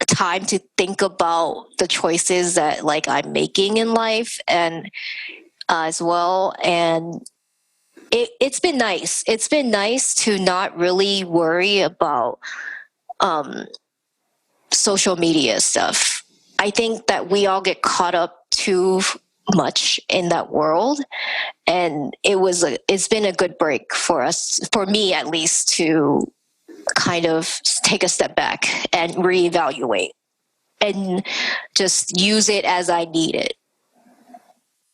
time to think about the choices that like I'm making in life, and as well. And it's been nice. It's been nice to not really worry about social media stuff. I think that we all get caught up too much in that world, and it's been a good break for us, for me at least, to kind of take a step back and reevaluate and just use it as I need it.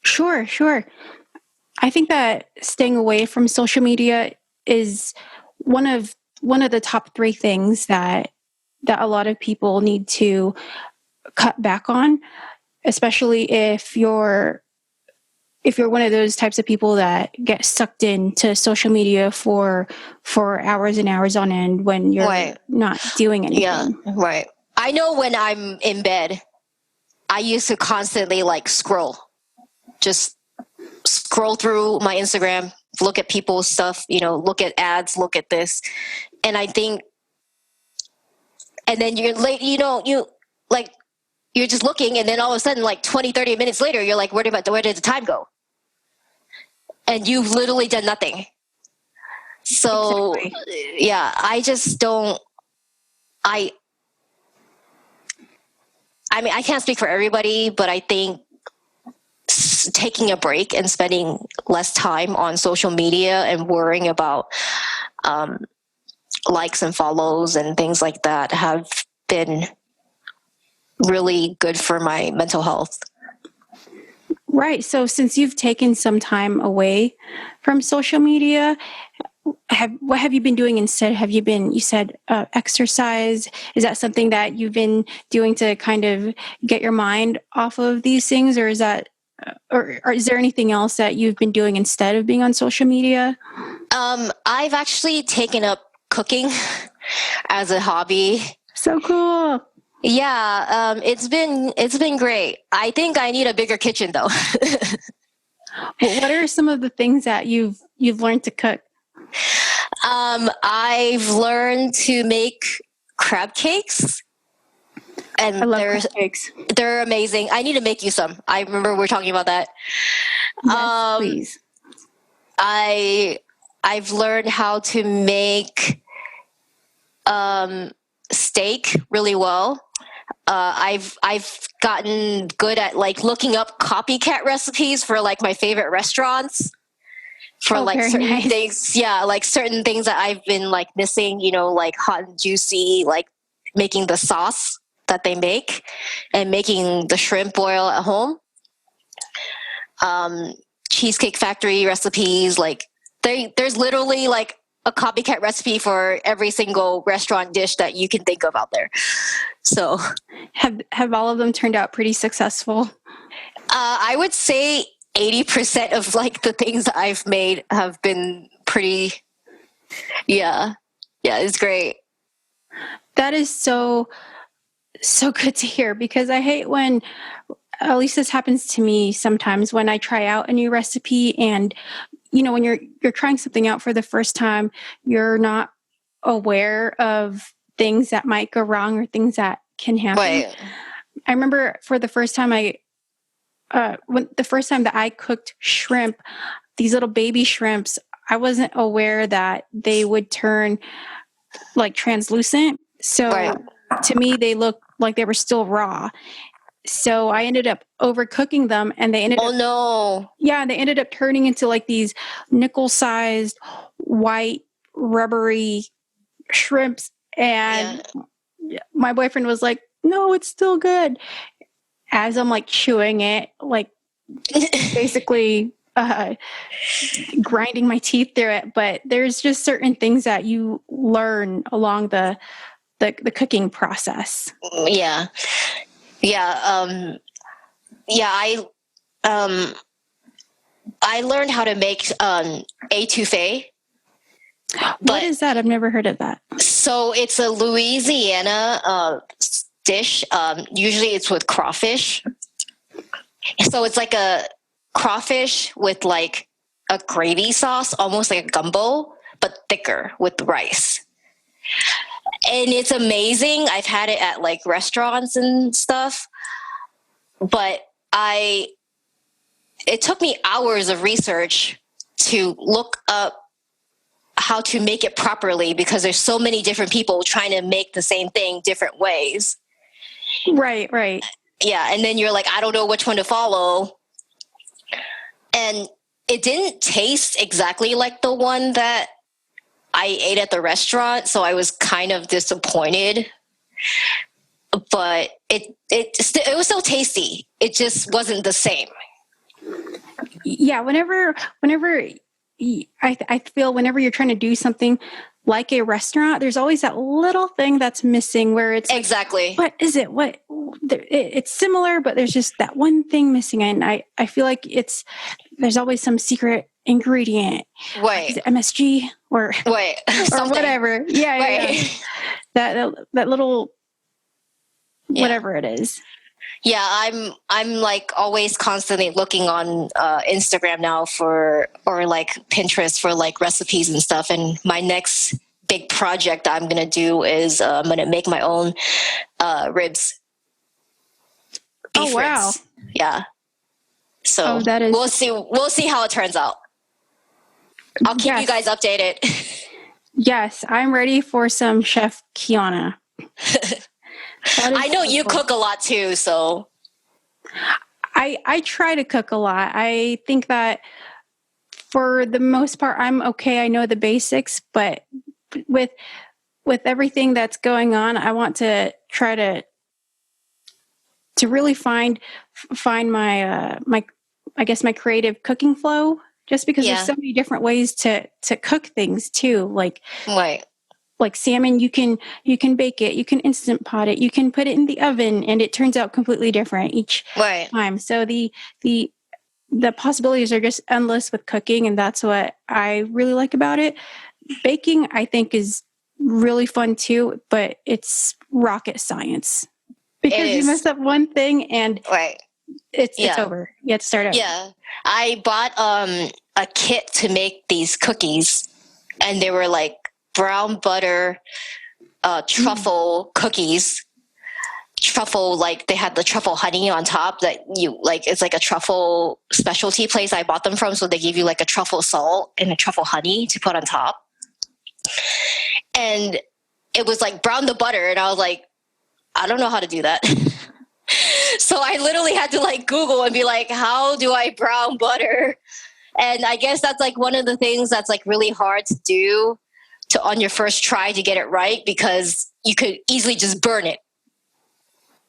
Sure. I think that staying away from social media is one of the top 3 things that a lot of people need to cut back on, especially if you're one of those types of people that get sucked into social media for hours and hours on end when you're not doing anything. Yeah, right. I know when I'm in bed, I used to constantly like just scroll through my Instagram, look at people's stuff, look at ads, look at this. And I think, and then you're late, you're just looking, and then all of a sudden, like 20, 30 minutes later, you're like, where did the time go? And you've literally done nothing. So, exactly. Yeah, I just don't, I mean, I can't speak for everybody, but I think taking a break and spending less time on social media and worrying about likes and follows and things like that have been really good for my mental health. Right. So since you've taken some time away from social media, what have you been doing instead? You said exercise. Is that something that you've been doing to kind of get your mind off of these things, or is that, or is there anything else that you've been doing instead of being on social media? I've actually taken up cooking as a hobby. So cool. Yeah, it's been great. I think I need a bigger kitchen though. Well, what are some of the things that you've learned to cook? I've learned to make crab cakes. And I love crab cakes. They're amazing. I need to make you some. I remember we were talking about that. Yes, please. I've learned how to make steak really well. I've gotten good at like looking up copycat recipes for like my favorite restaurants for like certain things. Yeah, like certain things that I've been like missing, like hot and juicy, like making the sauce that they make and making the shrimp boil at home. Cheesecake Factory recipes, like there's literally like a copycat recipe for every single restaurant dish that you can think of out there. So have all of them turned out pretty successful? I would say 80% of like the things that I've made have been pretty, yeah, it's great. That is so good to hear, because I hate when at least this happens to me sometimes when I try out a new recipe, and when you're trying something out for the first time, you're not aware of things that might go wrong or things that can happen. Right. I remember for the first time the first time that I cooked shrimp, these little baby shrimps, I wasn't aware that they would turn like translucent. So to me, they looked like they were still raw. So I ended up overcooking them, and they ended they ended up turning into like these nickel-sized white rubbery shrimps. And my boyfriend was like, "No, it's still good." As I'm like chewing it, like basically grinding my teeth through it. But there's just certain things that you learn along the cooking process. Yeah. I learned how to make étouffée. What is that? I've never heard of that. So it's a Louisiana dish. Usually it's with crawfish. So it's like a crawfish with like a gravy sauce, almost like a gumbo, but thicker with rice. And it's amazing. I've had it at like restaurants and stuff, but it took me hours of research to look up how to make it properly, because there's so many different people trying to make the same thing different ways. Right. Yeah. And then you're like, I don't know which one to follow. And it didn't taste exactly like the one that I ate at the restaurant, so I was kind of disappointed. But it was still tasty. It just wasn't the same. Yeah, whenever I feel whenever you're trying to do something like a restaurant, there's always that little thing that's missing where it's exactly like, what is it? It's similar, but there's just that one thing missing. And I feel like there's always some secret ingredient. Right. Is it MSG or or whatever? Yeah. That little whatever it is. Yeah, I'm like always constantly looking on Instagram now or like Pinterest for like recipes and stuff. And my next big project I'm gonna do is I'm gonna make my own ribs. Beef ribs. Yeah. So we'll see how it turns out. I'll keep you guys updated. Yes, I'm ready for some Chef Kiana. I know you cook a lot too, so. I try to cook a lot. I think that for the most part, I'm okay. I know the basics, but with everything that's going on, I want to try to really find my I guess my creative cooking flow. Just because there's so many different ways to cook things too, like. Right. Like salmon, you can bake it, you can instant pot it, you can put it in the oven, and it turns out completely different each time. So the possibilities are just endless with cooking, and that's what I really like about it. Baking, I think, is really fun too, but it's rocket science because you mess up one thing and it's over. You have to start over. Yeah, I bought a kit to make these cookies, and they were like brown butter truffle cookies. Truffle, like they had the truffle honey on top that you like. It's like a truffle specialty place I bought them from, so they give you like a truffle salt and a truffle honey to put on top. And it was like brown the butter, and I was like, I don't know how to do that. So I literally had to like Google and be like, how do I brown butter? And I guess that's like one of the things that's like really hard to do on your first try to get it right, because you could easily just burn it.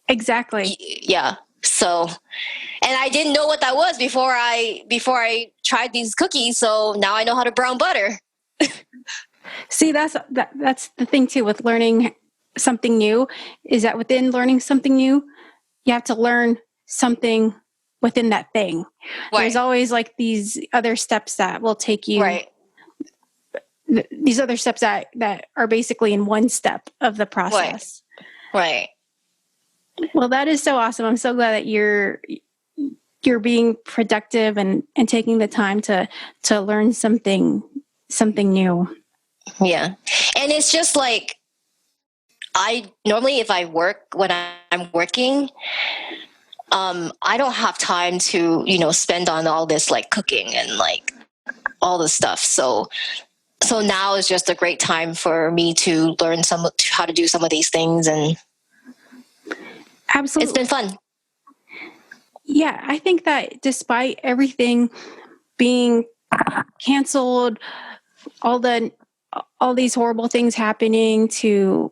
Exactly. Yeah. So, and I didn't know what that was before I tried these cookies. So now I know how to brown butter. See, that's the thing too with learning something new, is that within learning something new, you have to learn something within that thing. Right. There's always like these other steps that will take you. Right. These other steps that are basically in one step of the process. Right. Well, that is so awesome. I'm so glad that you're you're being productive and taking the time to learn something new. Yeah. And it's just like, I normally, if I work, when I'm working, I don't have time to, spend on all this like cooking and like all this stuff. So now is just a great time for me to learn how to do some of these things, and Absolutely, it's been fun. Yeah, I think that despite everything being canceled, all these horrible things happening to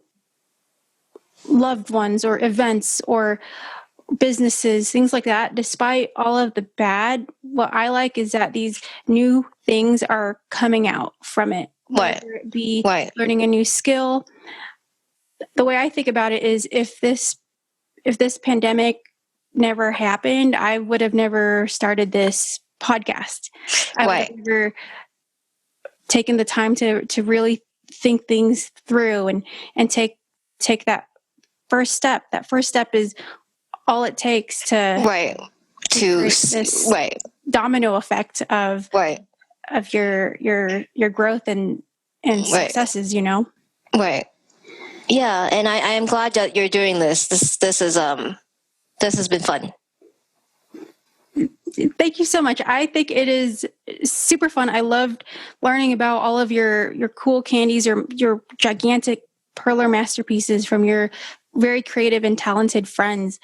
loved ones or events or businesses, things like that, despite all of the bad, what I like is that these new things are coming out from it, whether it be learning a new skill. The way I think about it is if this pandemic never happened, I would have never started this podcast. I would have never taken the time to really think things through and take that first step. That first step is all it takes to create this domino effect of your growth and successes, Right. Yeah, and I am glad that you're doing this. This has been fun. Thank you so much. I think it is super fun. I loved learning about all of your cool candies, your gigantic Perler masterpieces from your very creative and talented friends.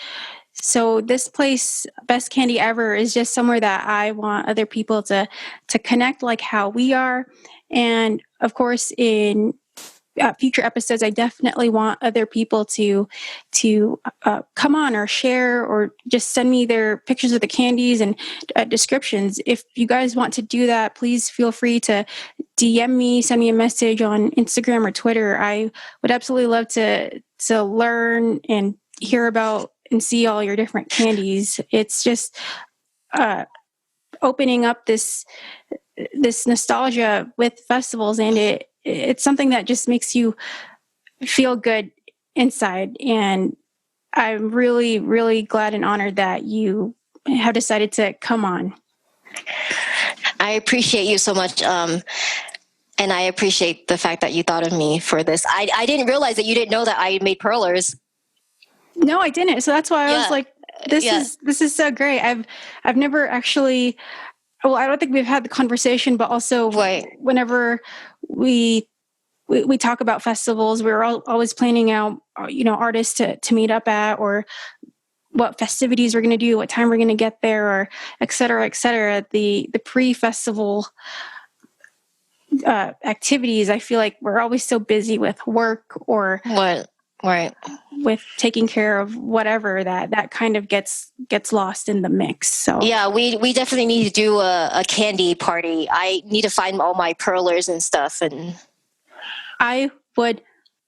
So this place, Best Kandi Ever, is just somewhere that I want other people to connect like how we are. And of course, in future episodes, I definitely want other people to come on or share or just send me their pictures of the candies and descriptions. If you guys want to do that, please feel free to DM me, send me a message on Instagram or Twitter. I would absolutely love to learn and hear about and see all your different candies. It's just opening up this nostalgia with festivals, and it's something that just makes you feel good inside. And I'm really, really glad and honored that you have decided to come on. I appreciate you so much. And I appreciate the fact that you thought of me for this. I didn't realize that you didn't know that I made Perlers. No, I didn't. So that's why I was like, this is so great. I've never actually, well, I don't think we've had the conversation, but also whenever we talk about festivals, we're always planning out, artists to meet up at, or what festivities we're going to do, what time we're going to get there, or et cetera, et cetera. The pre-festival activities, I feel like we're always so busy with work or with taking care of whatever that kind of gets lost in the mix. So yeah, we definitely need to do a candy party. I need to find all my Perlers and stuff, and I would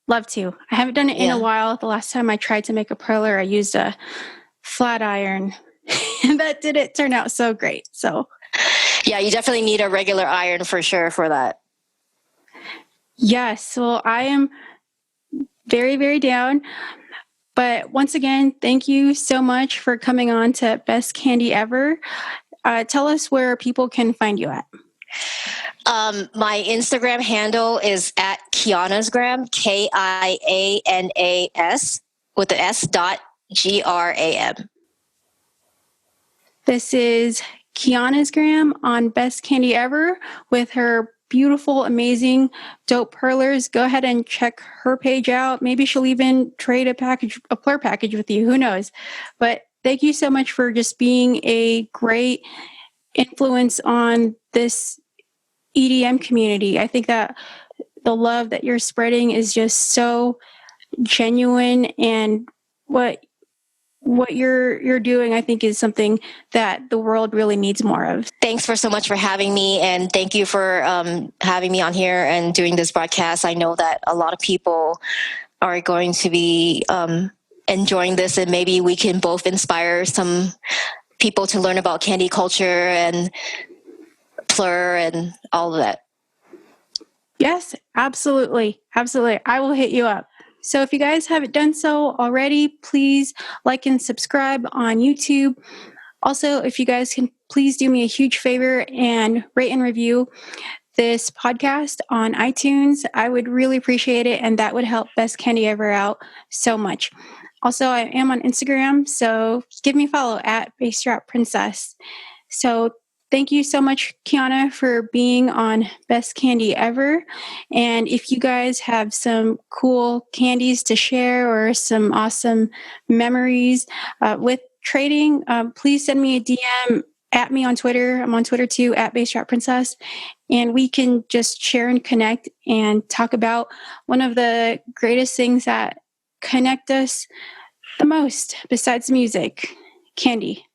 love to. I haven't done it in a while. The last time I tried to make a Perler, I used a flat iron, and that didn't turn out so great. So yeah, you definitely need a regular iron for sure for that. Yes, well, I am very, very down. But once again, thank you so much for coming on to Best Kandi Ever. Tell us where people can find you at. My Instagram handle is at Kianas.gram, KIANAS with the S.GRAM. This is Kianas.gram on Best Kandi Ever with her beautiful, amazing, dope Perlers. Go ahead and check her page out. Maybe she'll even trade a PLUR package with you. Who knows? But thank you so much for just being a great influence on this EDM community. I think that the love that you're spreading is just so genuine, and what you're doing, I think, is something that the world really needs more of. Thanks so much for having me, and thank you for having me on here and doing this broadcast. I know that a lot of people are going to be enjoying this, and maybe we can both inspire some people to learn about candy culture and PLUR and all of that. Yes, absolutely. Absolutely. I will hit you up. So if you guys haven't done so already, please like and subscribe on YouTube. Also, if you guys can please do me a huge favor and rate and review this podcast on iTunes, I would really appreciate it, and that would help Best Kandi Ever out so much. Also, I am on Instagram, so give me a follow at Bassdropprincess. So thank you so much, Kiana, for being on Best Kandi Ever. And if you guys have some cool candies to share or some awesome memories with trading, please send me a DM at me on Twitter. I'm on Twitter too, at Bassdropprincess. And we can just share and connect and talk about one of the greatest things that connect us the most besides music, candy.